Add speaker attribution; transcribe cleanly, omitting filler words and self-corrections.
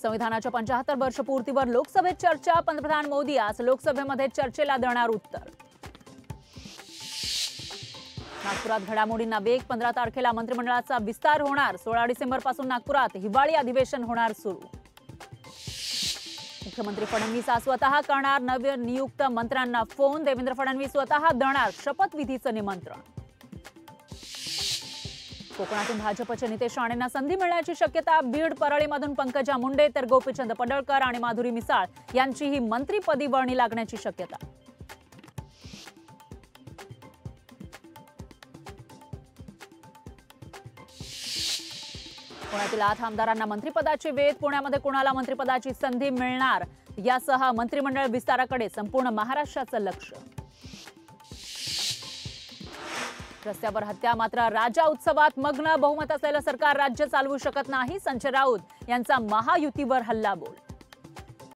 Speaker 1: संविधानाच्या 75 वर्षपूर्तीवर लोकसभेत चर्चा। पंतप्रधान मोदी आज लोकसभेमध्ये चर्चेला देणार उत्तर। नागपुरात घडामोडींना वेग। 15 तारखेला मंत्रिमंडळाचा विस्तार होणार। 16 डिसेंबरपासून नागपुरात हिवाळी अधिवेशन होणार सुरू। मुख्यमंत्री फडणवीस आज स्वतः करणार नवनियुक्त मंत्र्यांना फोन। देवेंद्र फडणवीस स्वतः देणार शपथविधीचं निमंत्रण। कोकणातून भाजपचे नितेश राणेंना संधी मिळण्याची शक्यता। बीड परळीमधून पंकजा मुंडे तर गोपीचंद पडळकर आणि माधुरी मिसाळ यांचीही मंत्रिपदी वर्णी लागण्याची शक्यता। पुण्यातील 8 आमदारांना मंत्रिपदाचे वेध। पुण्यामध्ये कोणाला मंत्रिपदाची संधी मिळणार यासह मंत्रिमंडळ विस्ताराकडे संपूर्ण महाराष्ट्राचं लक्ष। रस्त्यावर हत्या मात्र राजा उत्सवात मग्न। बहुमत असलेलं सरकार राज्य चालवू शकत नाही। संजय राऊत यांचा महायुतीवर हल्लाबोल।